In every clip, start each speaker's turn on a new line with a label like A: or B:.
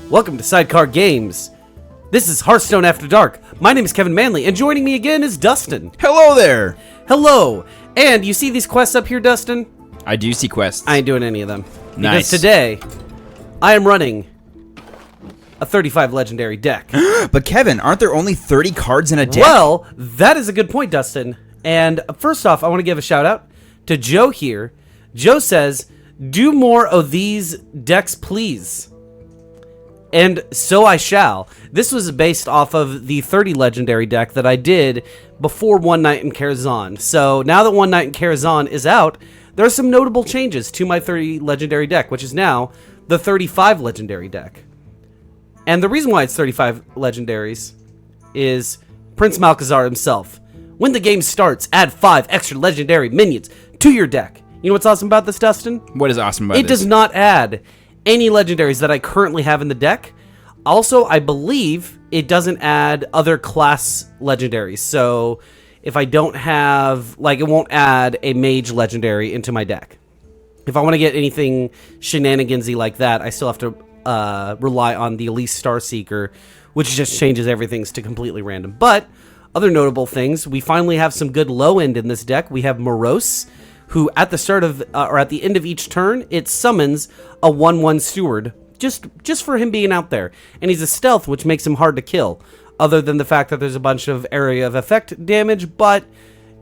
A: Welcome to Sidecar Games. This is Hearthstone After Dark. My name is Kevin Manley, and joining me again is Dustin.
B: Hello there.
A: Hello. And you see these quests up here, Dustin?
B: I do see quests.
A: I ain't doing any of them.
B: Nice.
A: Because today, I am running a 35 legendary deck.
B: But Kevin, aren't there only 30 cards in a deck?
A: Well, that is a good point, Dustin. And first off, I want to give a shout out to Joe here. Joe says, do more of these decks, please. And so I shall. This was based off of the 30 legendary deck that I did before One Night in Karazhan. So now that One Night in Karazhan is out, there are some notable changes to my 30 legendary deck, which is now the 35 legendary deck. And the reason why it's 35 legendaries is Prince Malchezaar himself. When the game starts, add 5 extra legendary minions to your deck. You know what's awesome about this, Dustin?
B: What is awesome about this?
A: It does not add any legendaries that I currently have in the deck. Also, I believe it doesn't add other class legendaries. So if I don't have, like, it won't add a mage legendary into my deck. If I want to get anything shenanigansy like that, I still have to rely on the Elise Starseeker, which just changes everything to completely random. But other notable things, we finally have some good low end in this deck. We have Morose, who at the start of or at the end of each turn, it summons a 1/1 steward just for him being out there. And he's a stealth, which makes him hard to kill, other than the fact that there's a bunch of area of effect damage. But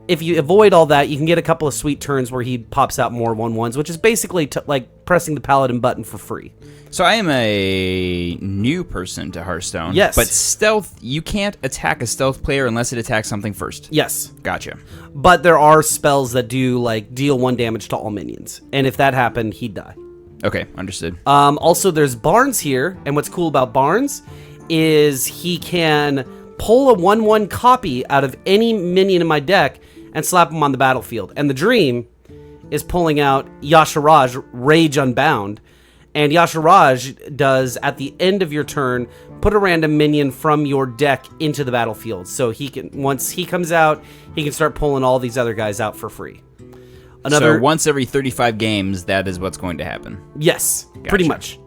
A: if you avoid all that, you can get a couple of sweet turns where he pops out more 1/1s, which is basically like pressing the paladin button for free.
B: So I am a new person to Hearthstone.
A: Yes.
B: But stealth, you can't attack a stealth player unless it attacks something first.
A: Yes.
B: Gotcha.
A: But there are spells that do like deal 1 damage to all minions. And if that happened, he'd die.
B: Okay, understood.
A: Also, there's Barnes here, and what's cool about Barnes is he can pull a 1/1 copy out of any minion in my deck and slap him on the battlefield. And the dream is pulling out Yasharaj, Rage Unbound, and Yasharaj does, at the end of your turn, put a random minion from your deck into the battlefield. So he can, once he comes out, he can start pulling all these other guys out for free.
B: So once every 35 games, that is what's going to happen.
A: Yes,
B: Gotcha.
A: pretty much.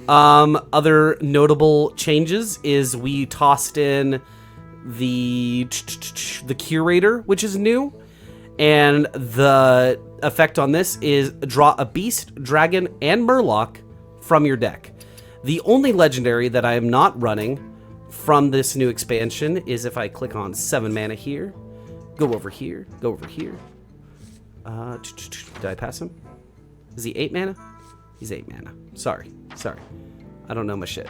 A: Other notable changes is we tossed in the Curator, which is new, and the effect on this is draw a Beast, Dragon, and Murloc from your deck. The only legendary that I am not running from this new expansion is if I click on 7 mana here, go over here, go over here. Did I pass him? Is he 8 mana? He's 8 mana. Sorry. I don't know my shit.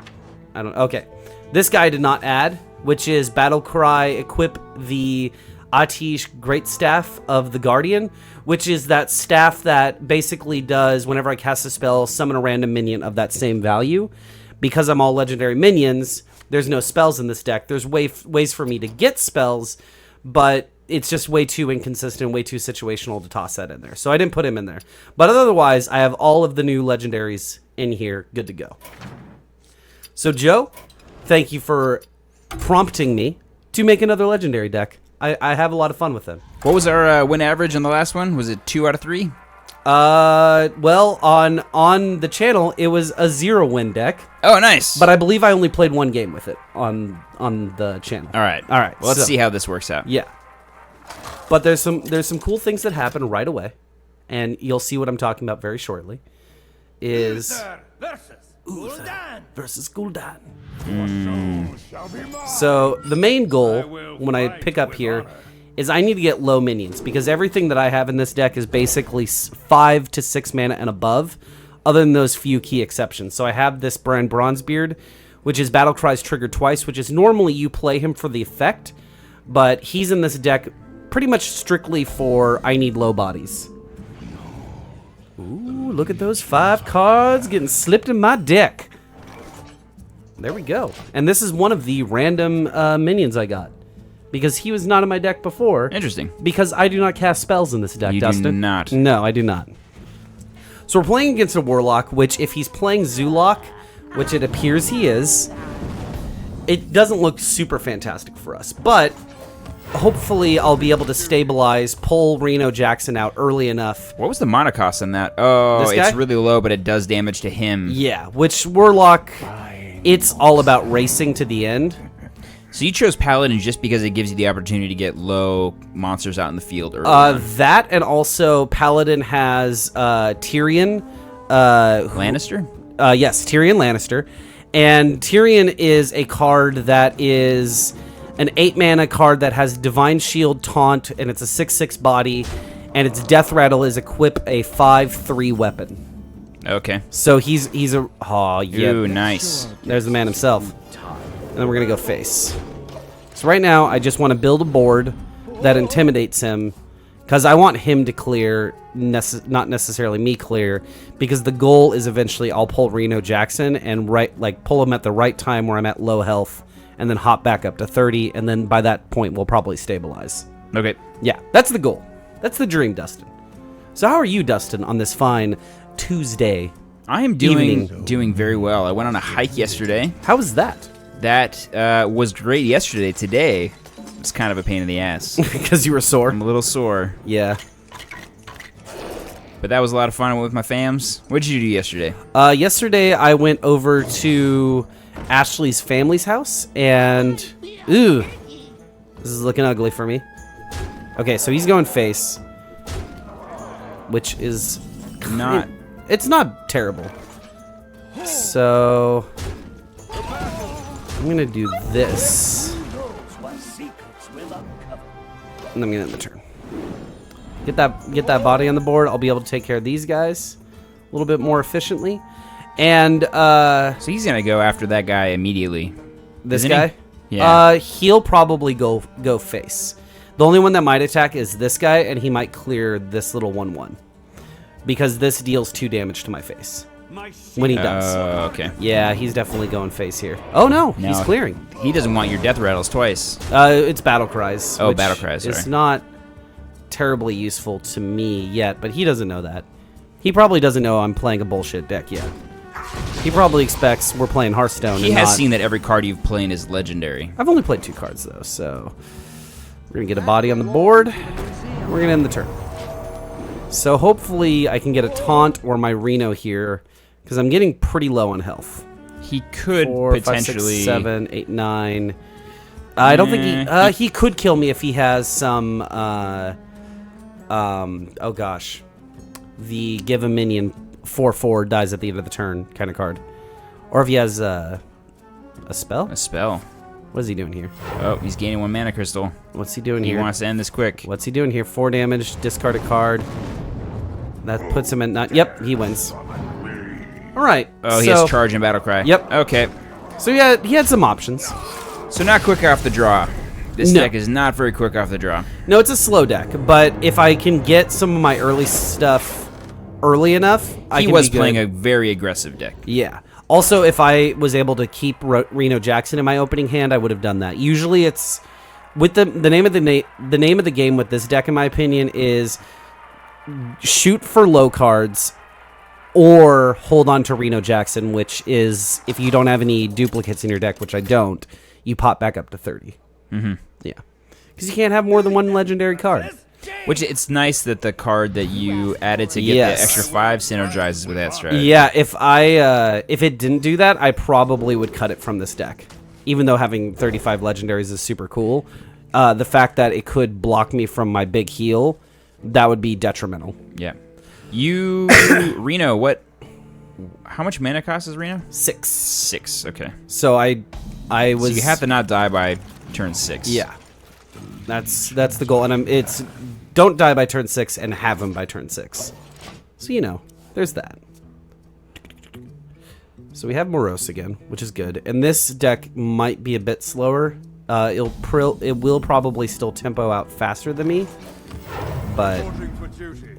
A: Okay. This guy did not add, which is Battlecry equip the Atish Great Staff of the Guardian, which is that staff that basically does, whenever I cast a spell, summon a random minion of that same value. Because I'm all legendary minions, there's no spells in this deck. There's ways for me to get spells, but it's just way too inconsistent, way too situational to toss that in there. So I didn't put him in there. But otherwise, I have all of the new legendaries in here, good to go. So Joe, thank you for prompting me to make another legendary deck. I have a lot of fun with them.
B: What was our win average on the last one? Was it 2 out of 3?
A: Well, on the channel, it was a 0-win deck.
B: Oh, nice.
A: But I believe I only played 1 game with it on the channel.
B: All right.
A: Well,
B: let's see how this works out.
A: Yeah. But there's some cool things that happen right away, and you'll see what I'm talking about very shortly. Is Uther versus Gul'dan. So the main goal when I pick up here is I need to get low minions, because everything that I have in this deck is basically 5 to 6 mana and above, other than those few key exceptions. So I have this brand Bronzebeard, which is Battlecry's triggered twice, which is normally you play him for the effect, but he's in this deck pretty much strictly for I need low bodies. Ooh, look at those 5 cards getting slipped in my deck. There we go. And this is one of the random minions I got, because he was not in my deck before.
B: Interesting.
A: Because I do not cast spells in this deck, Dustin.
B: You do not.
A: No, I do not. So we're playing against a Warlock, which if he's playing Zulok, which it appears he is, it doesn't look super fantastic for us. But hopefully I'll be able to stabilize, pull Reno Jackson out early enough.
B: What was the mana cost on that? Oh,
A: This guy?
B: it's really low, but it does damage to him.
A: Yeah, which Warlock, it's all about racing to the end.
B: So you chose Paladin just because it gives you the opportunity to get low monsters out in the field early.
A: That, and also Paladin has Tyrion.
B: Lannister?
A: Yes, Tyrion Lannister. And Tyrion is a card that is an 8-mana card that has Divine Shield, Taunt, and it's a 6/6 body, and its Death Rattle is equip a 5/3 weapon.
B: Okay.
A: So he's a... Oh, yeah.
B: Ooh, nice.
A: There's the man himself. And then we're going to go face. So right now, I just want to build a board that intimidates him, because I want him to clear, not necessarily me clear, because the goal is eventually I'll pull Reno Jackson and pull him at the right time where I'm at low health, and then hop back up to 30, and then by that point, we'll probably stabilize.
B: Okay.
A: Yeah, that's the goal. That's the dream, Dustin. So how are you, Dustin, on this fine Tuesday?
B: I am doing very well. I went on a hike yesterday.
A: How was that?
B: That was great yesterday. Today, it's kind of a pain in the ass.
A: Because you were sore?
B: I'm a little sore.
A: Yeah.
B: But that was a lot of fun. I went with my fams. What did you do yesterday?
A: Yesterday, I went over to Ashley's family's house, and... Ooh. This is looking ugly for me. Okay, so he's going face. Which is...
B: Not...
A: It's not terrible. So... I'm gonna do this. And I'm gonna end the turn. Get that body on the board. I'll be able to take care of these guys a little bit more efficiently. And
B: so he's gonna go after that guy immediately.
A: This guy?
B: Yeah.
A: He'll probably go face. The only one that might attack is this guy, and he might clear this little 1/1. Because this deals 2 damage to my face. When he does.
B: Oh, okay.
A: Yeah, he's definitely going face here. Oh no, he's clearing.
B: He doesn't want your death rattles twice.
A: It's battle cries.
B: Oh, battle cries.
A: It's not terribly useful to me yet, but he doesn't know that. He probably doesn't know I'm playing a bullshit deck yet. He probably expects we're playing Hearthstone.
B: He has seen that every card you've played is legendary.
A: I've only played 2 cards though, so we're gonna get a body on the board. And we're gonna end the turn. So hopefully I can get a taunt or my Reno here, because I'm getting pretty low on health.
B: He could
A: 4,
B: potentially
A: 5, 6, 7, 8, 9. I don't think he could kill me if he has some oh gosh, the give a minion 4/4 dies at the end of the turn kind of card, or if he has a spell.
B: A spell.
A: What is he doing here?
B: Oh, he's gaining 1 mana crystal.
A: What's he doing here?
B: He wants to end this quick.
A: What's he doing here? 4 damage. Discard a card. That puts him at 9. Yep, he wins. All right.
B: Oh, he has charge and battle cry.
A: Yep.
B: Okay.
A: So yeah, he had some options.
B: So not quick off the draw. This deck is not very quick off the draw.
A: No, it's a slow deck, but if I can get some of my early stuff early enough,
B: He was playing a very aggressive deck.
A: Yeah. Also, if I was able to keep Reno Jackson in my opening hand, I would have done that. Usually, it's with the name of the game with this deck, in my opinion, is shoot for low cards or hold on to Reno Jackson, which is if you don't have any duplicates in your deck, which I don't, you pop back up to 30.
B: Mm-hmm.
A: Yeah, because you can't have more than 1 legendary card.
B: Which it's nice that the card that you added to get the extra 5 synergizes with that strategy.
A: Yeah, if it didn't do that, I probably would cut it from this deck. Even though having 35 legendaries is super cool, the fact that it could block me from my big heal, that would be detrimental.
B: Yeah. You, Reno, how much mana cost is Reno?
A: 6.
B: 6, okay.
A: So I was...
B: So you have to not die by turn 6.
A: Yeah. That's the goal, and it's don't die by turn 6 and have him by turn 6. So there's that. So we have Morose again, which is good, and this deck might be a bit slower. It will probably still tempo out faster than me, but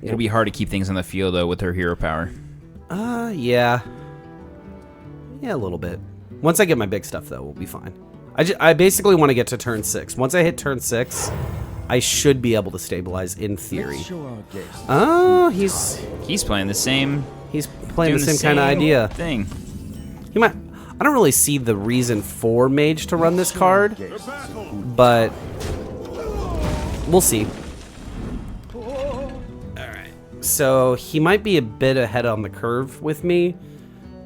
B: it'll be hard to keep things on the field though with her hero power.
A: Yeah, a little bit. Once I get my big stuff though, we'll be fine. I basically want to get to turn 6. Once I hit turn 6, I should be able to stabilize in theory. Oh,
B: he's playing the same.
A: He's playing the same kind of idea.
B: Thing.
A: He might. I don't really see the reason for Mage to run this card, but we'll see. All right. So he might be a bit ahead on the curve with me,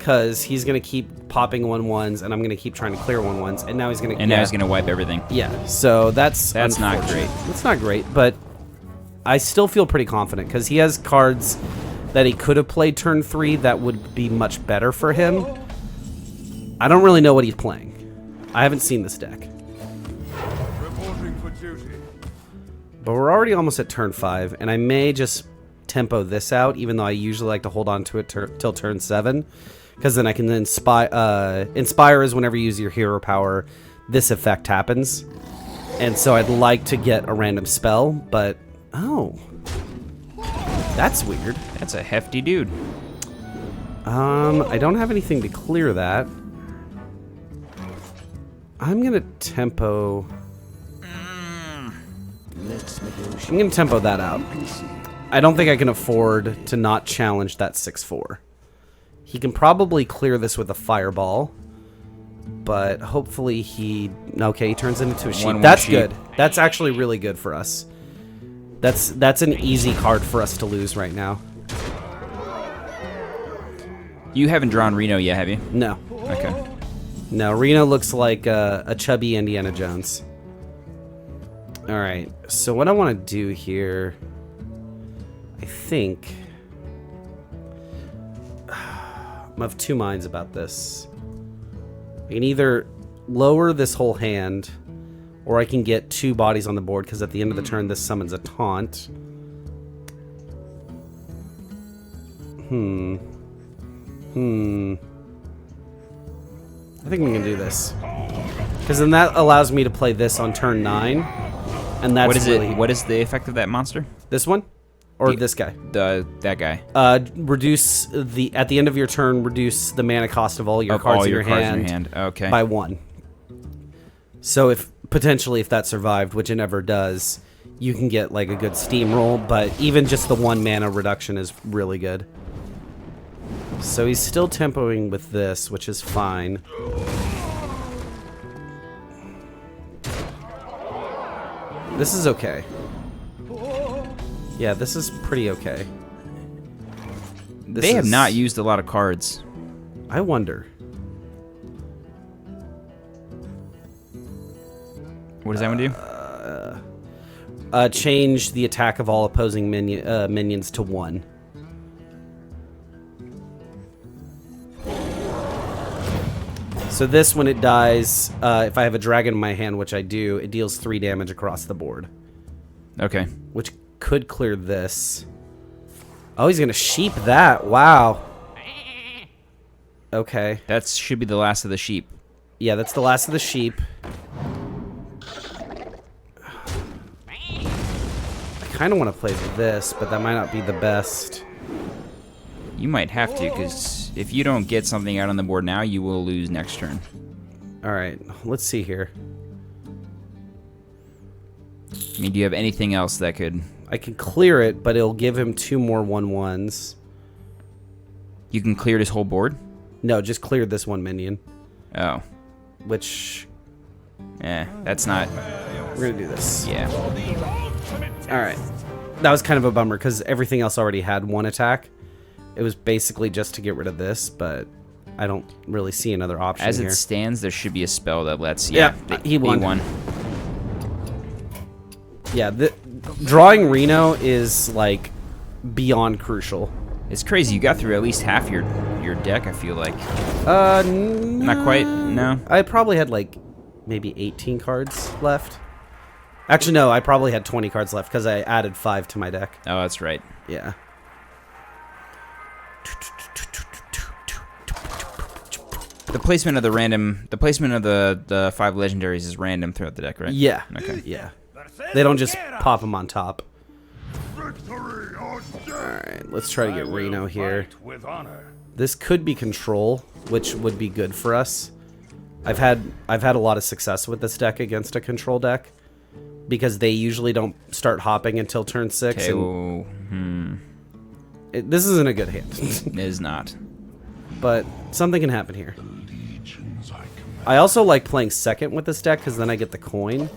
A: because he's gonna keep popping 1/1s, and I'm gonna keep trying to clear 1/1s, and now he's gonna.
B: And now he's gonna wipe everything.
A: Yeah, so that's
B: not great.
A: It's not great, but I still feel pretty confident because he has cards that he could have played turn 3 that would be much better for him. I don't really know what he's playing. I haven't seen this deck.
C: Reporting for duty.
A: But we're already almost at turn 5, and I may just tempo this out, even though I usually like to hold on to it till turn 7, because then I can inspire is whenever you use your hero power, this effect happens. And so I'd like to get a random spell, but oh, that's weird.
B: That's a hefty dude.
A: I don't have anything to clear that. I'm gonna tempo. I'm gonna tempo that out. I don't think I can afford to not challenge that 6/4. He can probably clear this with a fireball, but hopefully he... Okay, he turns it into a sheep.
B: 1/1
A: That's
B: sheep.
A: good. That's actually really good for us. That's an easy card for us to lose right now.
B: You haven't drawn Reno yet, have you?
A: No.
B: Okay.
A: No, Reno looks like a chubby Indiana Jones. Alright, so what I want to do here... I think... I'm of two minds about this. I can either lower this whole hand, or I can get 2 bodies on the board, because at the end of the turn this summons a taunt. I think we can do this. Because then that allows me to play this on turn 9. And that's
B: What is
A: really...
B: it? What is the effect of that monster?
A: This one? Or this guy?
B: That guy.
A: Reduce the... At the end of your turn, reduce the mana cost of all your cards in your hand
B: Okay.
A: by 1. So if... Potentially, if that survived, which it never does, you can get like a good steamroll, but even just the 1 mana reduction is really good. So he's still tempoing with this, which is fine. This is okay. Yeah, this is pretty okay.
B: They have not used a lot of cards.
A: I wonder.
B: What does that one do?
A: Change the attack of all opposing minions to 1. So this, when it dies, if I have a dragon in my hand, which I do, it deals 3 damage across the board.
B: Okay.
A: Which could clear this. Oh, he's gonna sheep that. Wow. Okay.
B: That should be the last of the sheep.
A: Yeah, that's the last of the sheep. I kind of want to play this, but that might not be the best.
B: You might have to, because if you don't get something out on the board now, you will lose next turn.
A: Alright, let's see here.
B: I mean, do you have anything else that could...
A: I can clear it, but it'll give him 2 more 1/1s.
B: You can clear his whole board?
A: No, just clear this 1 minion.
B: Oh.
A: Which...
B: that's not...
A: We're gonna do this.
B: Yeah.
A: Alright. That was kind of a bummer, because everything else already had 1 attack. It was basically just to get rid of this, but I don't really see another option
B: As
A: here.
B: it stands, there should be a spell that lets...
A: Yeah, he won.
B: He won.
A: Yeah, drawing Reno is, like, beyond crucial.
B: It's crazy. You got through at least half your deck, I feel like. Not quite, no?
A: I probably had, like, maybe 18 cards left. Actually, no, I probably had 20 cards left, because I added 5 to my deck.
B: Oh, that's right.
A: Yeah.
B: The placement of the 5 legendaries is random throughout the deck, right?
A: Yeah.
B: Okay.
A: Yeah. They don't just pop them on top.
C: Victory or death.
A: Alright, let's try to get Reno here.
C: Fight with honor.
A: This could be control, which would be good for us. I've had a lot of success with this deck against a control deck, because they usually don't start hopping until turn 6.
B: Okay,
A: And this isn't a good hand.
B: it is not.
A: But something can happen here. I also like playing second with this deck, because then I get the coin,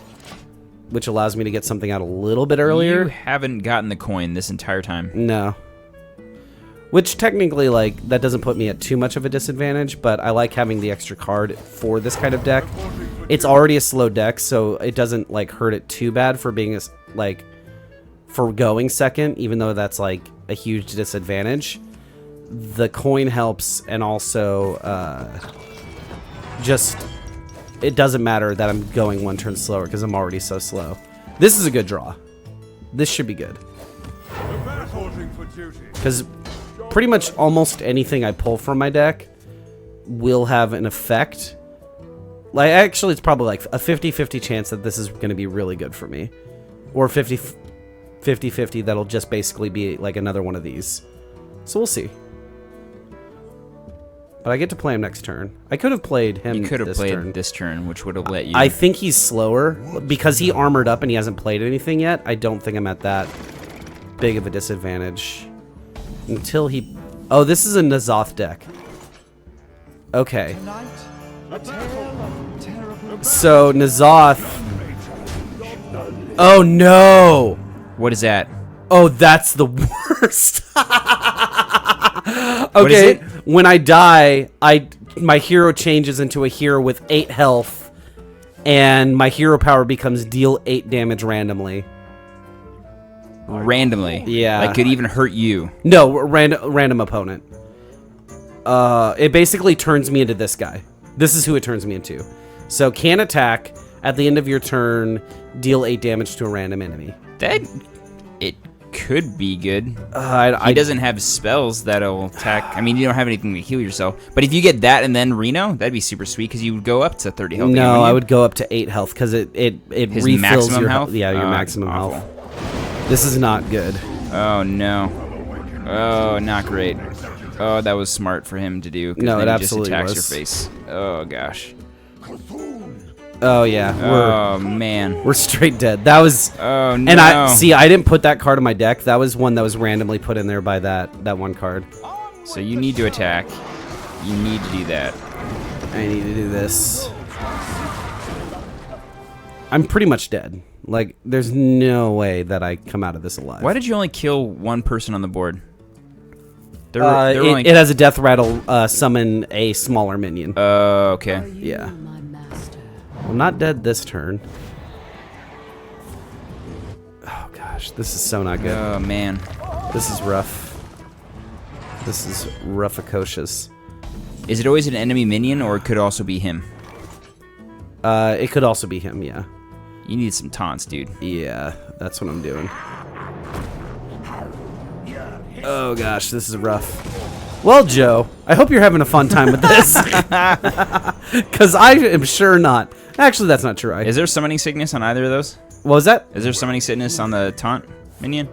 A: which allows me to get something out a little bit earlier.
B: You haven't gotten the coin this entire time.
A: No. Which technically, like, that doesn't put me at too much of a disadvantage, but I like having the extra card for this kind of deck. It's already a slow deck, so it doesn't, like, hurt it too bad for being, like, for going second, even though that's, like, a huge disadvantage. The coin helps, and also, just, it doesn't matter that I'm going one turn slower, because I'm already so slow. This is a good draw. This should be good.
C: Reporting for duty.
A: Because pretty much almost anything I pull from my deck will have an effect. Like, actually, it's probably like a 50-50 chance that this is going to be really good for me. Or 50-50 that'll just basically be like another one of these. So we'll see. But I get to play him next turn. I could have played him
B: You could have
A: this
B: played
A: turn.
B: this turn, which would have let you.
A: I think he's slower. Because he armored up and he hasn't played anything yet, I don't think I'm at that big of a disadvantage. Until he... Oh, this is a N'Zoth deck. Okay. So, N'Zoth... Oh, no!
B: What is that?
A: Oh, that's the worst!
B: What is
A: Okay,
B: it?
A: when I die, my hero changes into a hero with 8 health, and my hero power becomes deal 8 damage randomly.
B: Randomly.
A: Yeah.
B: Like, could even hurt you.
A: No, random opponent. It basically turns me into this guy. This is who it turns me into. So, can attack at the end of your turn, deal 8 damage to a random enemy.
B: That... It could be good.
A: He
B: He doesn't have spells that'll attack. I mean, you don't have anything to heal yourself. But if you get that and then Reno, that'd be super sweet because you would go up to 30 health. again,
A: No,
B: wouldn't
A: I
B: you?
A: would go up to 8 health because it
B: His
A: refills
B: maximum
A: your
B: health?
A: Yeah, your
B: Oh,
A: maximum
B: awful.
A: health. This is not good.
B: Oh, no. Oh, not great. Oh, that was smart for him to do. 'Cause
A: No,
B: then
A: it
B: he just
A: absolutely
B: attacks
A: was.
B: your face. Oh, gosh.
A: Oh yeah,
B: Oh, man.
A: we're straight dead. That was.
B: Oh, no.
A: And I didn't put that card in my deck. That was one that was randomly put in there by that one card.
B: So you need to attack. You need to do that.
A: I need to do this. I'm pretty much dead. Like, there's no way that I come out of this alive.
B: Why did you only kill one person on the board? There were only...
A: It has a death rattle. Summon a smaller minion.
B: Oh, okay.
A: Yeah. I'm not dead this turn. Oh gosh, this is so not good.
B: Oh, man.
A: This is rough. This is rough-acocious.
B: Is it always an enemy minion, or it could also be him?
A: It could also be him, yeah.
B: You need some taunts, dude.
A: Yeah, that's what I'm doing. Oh gosh, this is rough. Well, Joe, I hope you're having a fun time with this. Because I am sure not. Actually, that's not true.
B: Is there summoning sickness on either of those?
A: What was that?
B: Is there summoning sickness on the taunt minion?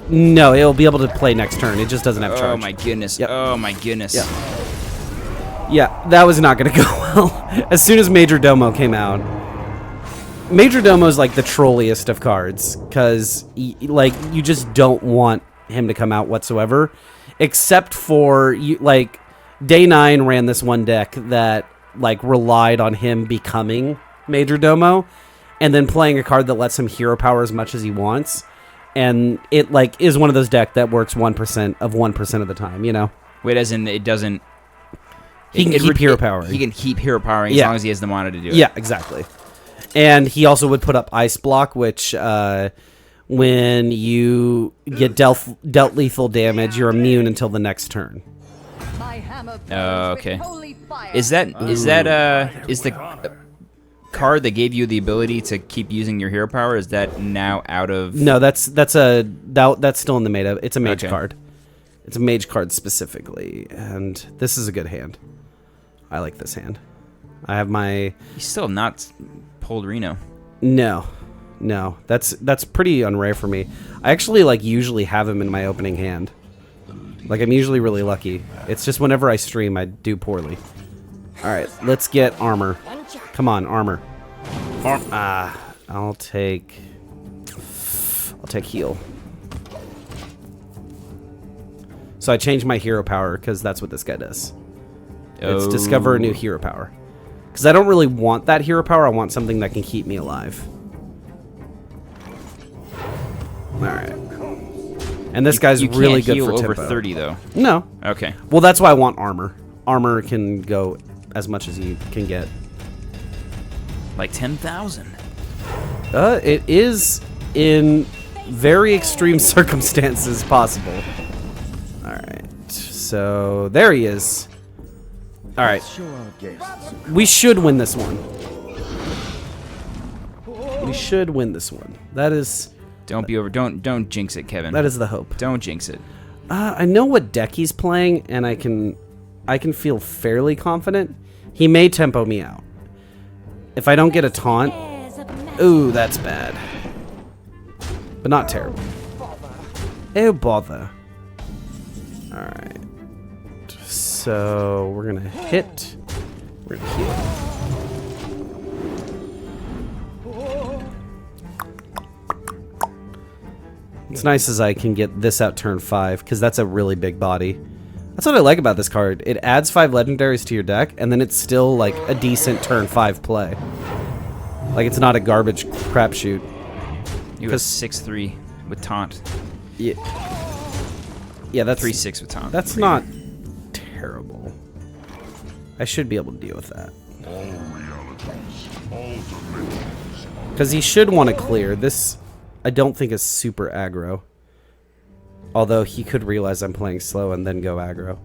A: No, it'll be able to play next turn. It just doesn't have charge.
B: Oh my goodness.
A: Yep.
B: Oh my goodness.
A: Yep. Yeah, that was not going to go well. As soon as Major Domo came out. Major Domo is like the trolliest of cards. Because, like, you just don't want him to come out whatsoever. Except for, like, Day 9 ran this one deck that, like, relied on him becoming Major Domo. And then playing a card that lets him hero power as much as he wants. And it, like, is one of those decks that works 1% of 1% of the time, you know?
B: Wait, as in it doesn't...
A: He can keep hero powering.
B: He can keep hero powering as
A: Yeah.
B: long as he has the mana to do it.
A: Yeah, exactly. And he also would put up Ice Block, which when you get dealt lethal damage, you're immune until the next turn.
B: Oh, okay. Is the card that gave you the ability to keep using your hero power, is that now out of...
A: No, that's still in the meta. It's a mage
B: Okay.
A: card. It's a mage card specifically, and this is a good hand. I like this hand. I have my...
B: You still have not pulled Reno.
A: No, that's pretty unrare for me. I actually like usually have him in my opening hand. Like, I'm usually really lucky. It's just whenever I stream, I do poorly. All right, let's get armor. Come on, armor. I'll take heal. So I changed my hero power because that's what this guy does. It's discover a new hero power. Because I don't really want that hero power. I want something that can keep me alive. Alright. And this guy's
B: You
A: really
B: can't
A: good
B: heal
A: for
B: over
A: tempo.
B: 30 though.
A: No.
B: Okay.
A: Well, that's why I want armor. Armor can go as much as you can get.
B: Like 10,000.
A: It is in very extreme circumstances possible. All right. So there he is. All right. We should win this one. We should win this one. That is.
B: Don't be over. Don't jinx it, Kevin.
A: That is the hope.
B: Don't jinx it.
A: I know what deck he's playing, and I can feel fairly confident. He may tempo me out. If I don't get a taunt, ooh, that's bad. But not terrible. Oh bother. All right. So we're gonna hit. We're gonna heal. It's nice as I can get this out turn 5, because that's a really big body. That's what I like about this card. It adds 5 legendaries to your deck, and then it's still like a decent turn 5 play. Like it's not a garbage crapshoot.
B: You have 6-3 with taunt.
A: Yeah, yeah, that's
B: 3-6 with taunt.
A: That's not terrible. I should be able to deal with that. Because he should want to clear. This, I don't think, is super aggro. Although he could realize I'm playing slow and then go aggro.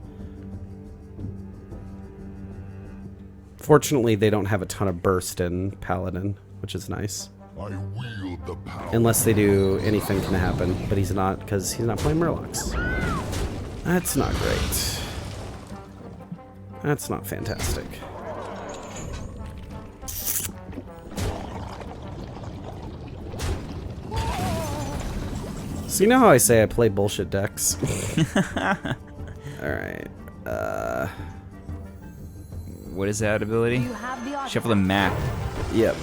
A: Fortunately, they don't have a ton of burst in Paladin, which is nice.
C: I wield the power.
A: Unless they do, anything can happen. But he's not, because he's not playing Murlocs. That's not great. That's not fantastic. So you know how I say I play bullshit decks? Alright.
B: What is that ability? Shuffle the map.
A: Yep.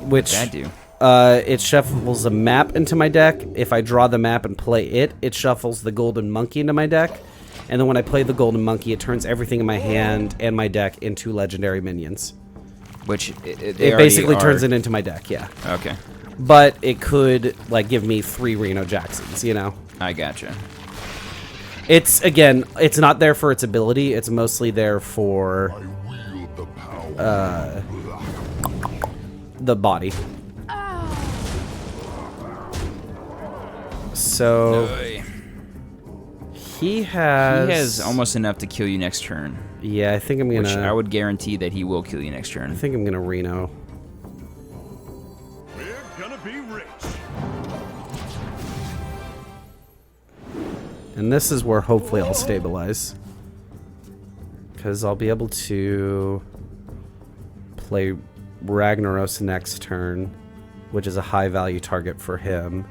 A: Which
B: What'd that do?
A: It shuffles a map into my deck. If I draw the map and play it, it shuffles the golden monkey into my deck. And then when I play the golden monkey, it turns everything in my hand and my deck into legendary minions.
B: Which
A: It basically turns it into my deck, yeah.
B: Okay.
A: But it could, like, give me 3 Reno Jacksons, you know?
B: I gotcha.
A: It's, again, it's not there for its ability. It's mostly there for
C: I wield the power.
A: the body. So he has
B: almost enough to kill you next turn.
A: Yeah, I think I'm
B: Which I
A: gonna.
B: would guarantee that he will kill you next turn.
A: I think I'm gonna Reno.
C: We're gonna be rich.
A: And this is where hopefully I'll stabilize. Because I'll be able to play Ragnaros next turn, which is a high value target for him.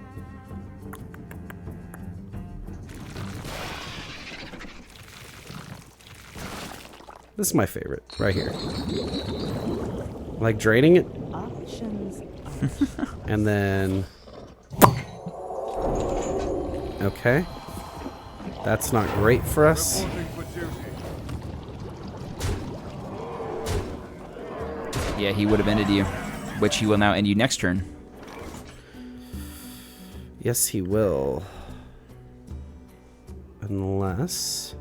A: This is my favorite, right here. I like draining it. And then... Okay. That's not great for us.
C: Reporting for duty.
B: Yeah, he would have ended you, which he will now end you next turn.
A: Yes, he will. Unless...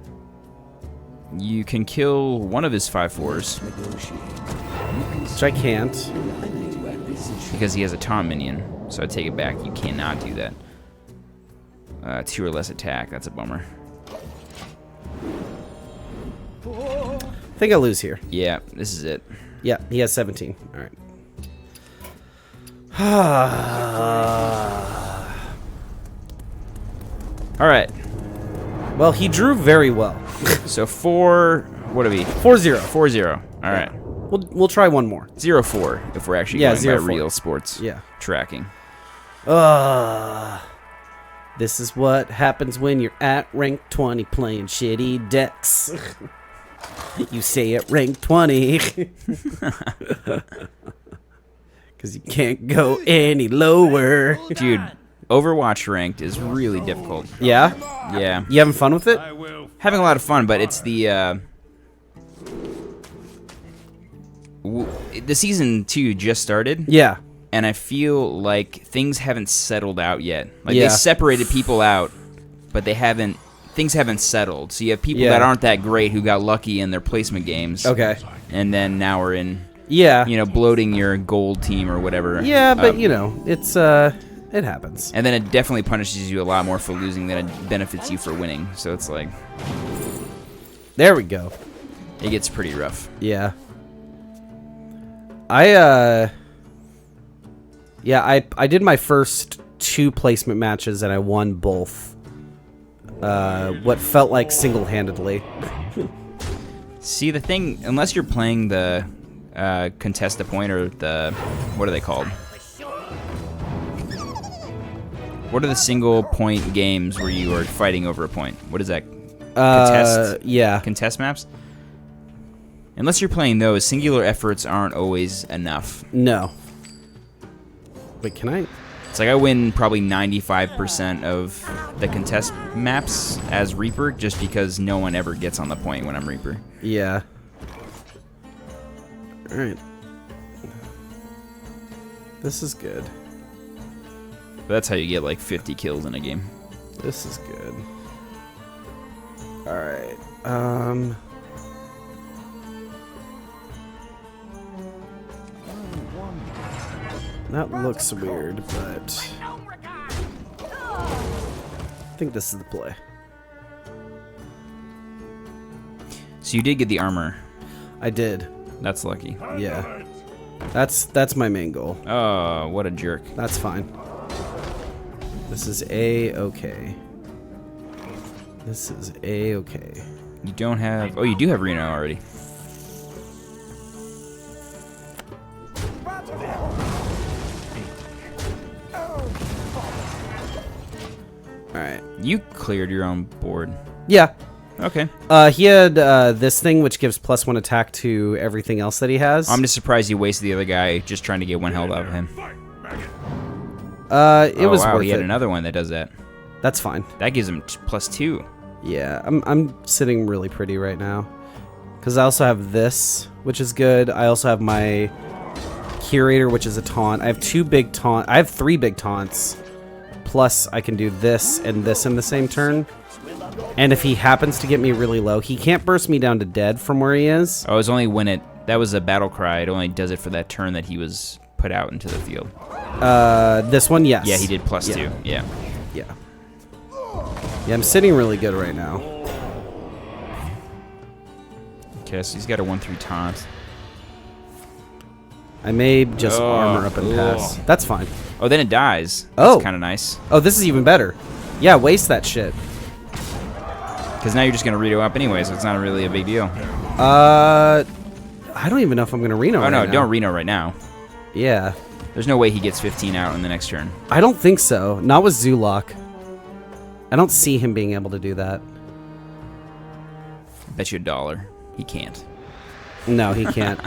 B: You can kill one of his 5/4s
A: Which I can't.
B: because he has a taunt minion. So I take it back. You cannot do that. 2 or less attack. That's a bummer.
A: I think I'll lose here.
B: Yeah, this is it.
A: Yeah, he has 17. Alright.
B: All right.
A: Well, he drew very well.
B: So 4. What are we?
A: 4-0.
B: 4-0. All right.
A: We'll try one more.
B: 0-4 if we're actually
A: Yeah,
B: going by
A: 0-4.
B: real sports
A: Yeah.
B: tracking.
A: This is what happens when you're at rank 20 playing shitty decks. You say at rank 20. Because you can't go any lower.
B: Dude, Overwatch ranked is really difficult.
A: Yeah?
B: Yeah.
A: You having fun with it?
C: I will.
B: Having a lot of fun, but it's the season 2 just started.
A: Yeah.
B: and I feel like things haven't settled out yet. Like
A: Yeah.
B: they separated people out, but things haven't settled. So you have people that aren't that great who got lucky in their placement games.
A: Okay.
B: And then now we're in,
A: Yeah.
B: bloating your gold team or whatever.
A: Yeah, but it's it happens.
B: And then it definitely punishes you a lot more for losing than it benefits you for winning. So it's like,
A: There we go.
B: it gets pretty rough.
A: Yeah. I did my first 2 placement matches and I won both. What felt like single-handedly.
B: See, the thing, unless you're playing the contest a point or the, what are they called? What are the single point games where you are fighting over a point? What is that? Contest?
A: Yeah.
B: Contest maps? Unless you're playing those, singular efforts aren't always enough.
A: No. Wait, can I?
B: It's like I win probably 95% of the contest maps as Reaper just because no one ever gets on the point when I'm Reaper.
A: Yeah. Alright. This is good.
B: But that's how you get like 50 kills in a game.
A: This is good. Alright. That looks weird, but I think this is the play.
B: So you did get the armor.
A: I did.
B: That's lucky.
A: Yeah. That's my main goal.
B: Oh, what a jerk.
A: That's fine. This is A-okay. This is A-okay.
B: You don't have... Oh, you do have Reno already.
A: Alright.
B: You cleared your own board.
A: Yeah.
B: Okay.
A: He had this thing which gives +1 attack to everything else that he has.
B: I'm just surprised you wasted the other guy just trying to get 1 health out of him.
A: It was worth
B: he had
A: it.
B: another one that does that.
A: That's fine.
B: That gives him +2.
A: Yeah, I'm sitting really pretty right now. Because I also have this, which is good. I also have my Curator, which is a taunt. I have 2 big taunt. I have 3 big taunts. Plus, I can do this and this in the same turn. And if he happens to get me really low, he can't burst me down to dead from where he is.
B: Oh, it was only when that was a battle cry. It only does it for that turn that he was put out into the field.
A: This one, yes.
B: Yeah, he did +2. Yeah.
A: Yeah. Yeah, I'm sitting really good right now.
B: Okay, so he's got a 1/3 taunt.
A: I may just armor up and pass. That's fine.
B: Oh, then it dies. That's
A: Oh.
B: kind of nice.
A: Oh, this is even better. Yeah, waste that shit.
B: Because now you're just going to Reno up anyway, so it's not really a big deal.
A: I don't even know if I'm going to Reno
B: Oh, no,
A: now.
B: don't Reno right now.
A: Yeah.
B: There's no way he gets 15 out in the next turn.
A: I don't think so. Not with Zulok. I don't see him being able to do that.
B: Bet you $1. He can't.
A: No, he can't.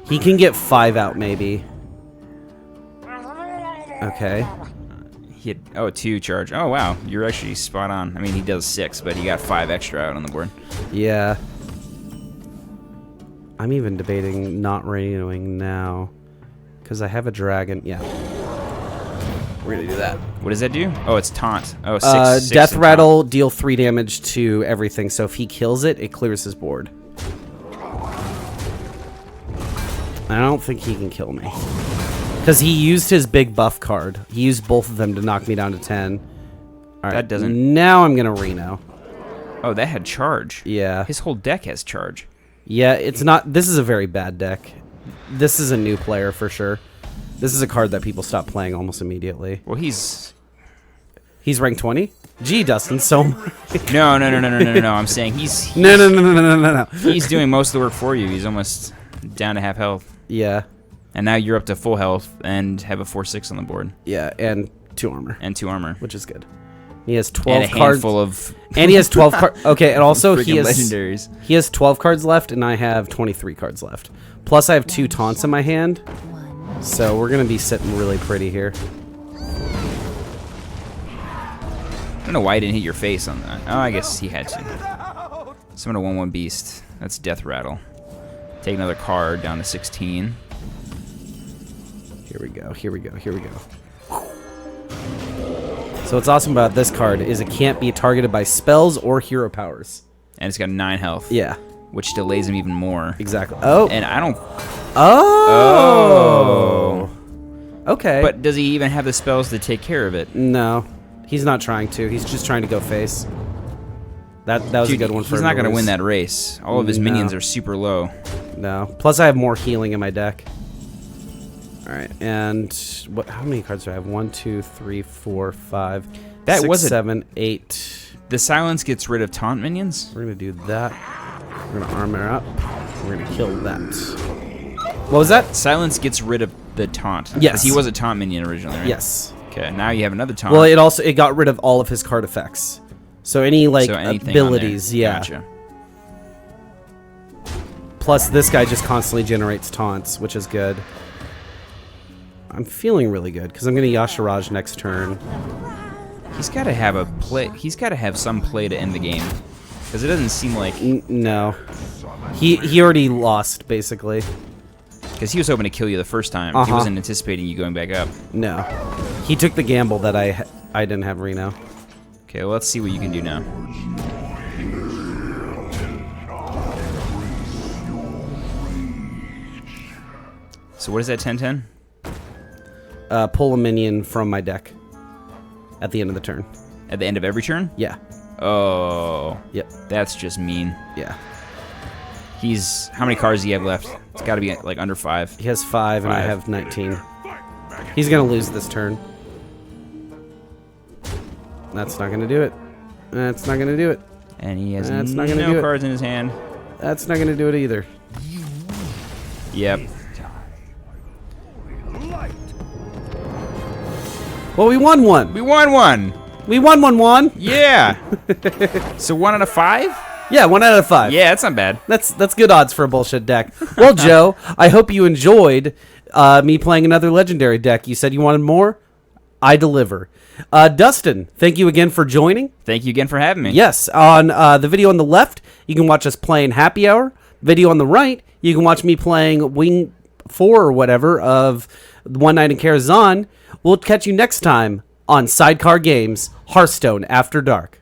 A: He can get 5 out, maybe. Okay.
B: He had, 2 charge. Oh, wow. You're actually spot on. I mean, he does 6, but he got 5 extra out on the board.
A: Yeah. I'm even debating not Renoing now. Because I have a dragon. Yeah. We're going to do that.
B: What does that do? Oh, it's taunt. Oh, 6.
A: Death
B: and
A: Rattle, deal 3 damage to everything. So if he kills it, it clears his board. I don't think he can kill me. Because he used his big buff card. He used both of them to knock me down to 10. All right.
B: That doesn't...
A: Now I'm going to Reno.
B: Oh, that had charge.
A: Yeah.
B: His whole deck has charge.
A: Yeah, it's not... This is a very bad deck. This is a new player for sure. This is a card that people stop playing almost immediately.
B: Well, he's
A: ranked 20? Gee, Dustin, so much.
B: No. I'm saying he's
A: No.
B: he's doing most of the work for you. He's almost down to half health.
A: Yeah.
B: And now you're up to full health and have a 4/6 on the board.
A: Yeah, and 2 armor.
B: And 2 armor.
A: Which is good. He has 12
B: and a
A: cards.
B: handful of
A: And he has 12 cards. Okay, and also he has
B: legendaries.
A: He has 12 cards left, and I have 23 cards left. Plus, I have 2 taunts in my hand. So we're gonna be sitting really pretty here.
B: I don't know why he didn't hit your face on that. Oh, I guess he had to. Summon a 1/1 beast. That's Death Rattle. Take another card down to 16.
A: Here we go. Here we go. Here we go. So what's awesome about this card is it can't be targeted by spells or hero powers.
B: And it's got 9 health.
A: Yeah.
B: Which delays him even more.
A: Exactly. Oh.
B: And I don't...
A: Oh. Okay.
B: But does he even have the spells to take care of it?
A: No. He's not trying to. He's just trying to go face. That was a good one for him.
B: He's not going to win that race. All of his minions are super low.
A: No. Plus, I have more healing in my deck. All right. And how many cards do I have? 1, 2, 3, 4, 5,
B: That
A: 6,
B: was it.
A: 7, 8.
B: The silence gets rid of taunt minions?
A: We're going to do that. We're going to armor up. We're going to kill that. What was that?
B: Silence gets rid of the taunt.
A: Yes.
B: 'Cause he was a taunt minion originally, right?
A: Yes.
B: Okay, now you have another taunt.
A: Well, it got rid of all of his card effects. So any like
B: So anything
A: abilities,
B: on there.
A: yeah.
B: Gotcha.
A: Plus this guy just constantly generates taunts, which is good. I'm feeling really good because I'm going to Yashiraj next turn.
B: He's got to have a play. He's got to have some play to end the game, because it doesn't seem like.
A: No, he already lost basically.
B: Because he was hoping to kill you the first time. He wasn't anticipating you going back up.
A: No, he took the gamble that I didn't have Reno.
B: Okay, well, let's see what you can do now. So what is that 10-10?
A: Pull a minion from my deck at the end of the turn.
B: At the end of every turn?
A: Yeah.
B: Oh.
A: Yep.
B: That's just mean.
A: Yeah.
B: He's... How many cards do you have left? It's got to be like under 5.
A: He has 5 and I have 19. He's gonna lose this turn. That's not gonna do it. That's not gonna do it.
B: And he has
A: That's not gonna do
B: no
A: it.
B: cards in his hand.
A: That's not gonna do it either.
B: Yep.
A: Well, we won one.
B: We won one!
A: We won 1-1.
B: Yeah! So 1 out of 5?
A: Yeah, 1 out of 5.
B: Yeah, that's not bad.
A: That's good odds for a bullshit deck. Well, Joe, I hope you enjoyed me playing another legendary deck. You said you wanted more. I deliver. Dustin, thank you again for joining.
B: Thank you again for having me.
A: Yes, on the video on the left, you can watch us playing Happy Hour. Video on the right, you can watch me playing Wing 4 or whatever of One Night in Karazhan. We'll catch you next time on Sidecar Games, Hearthstone After Dark.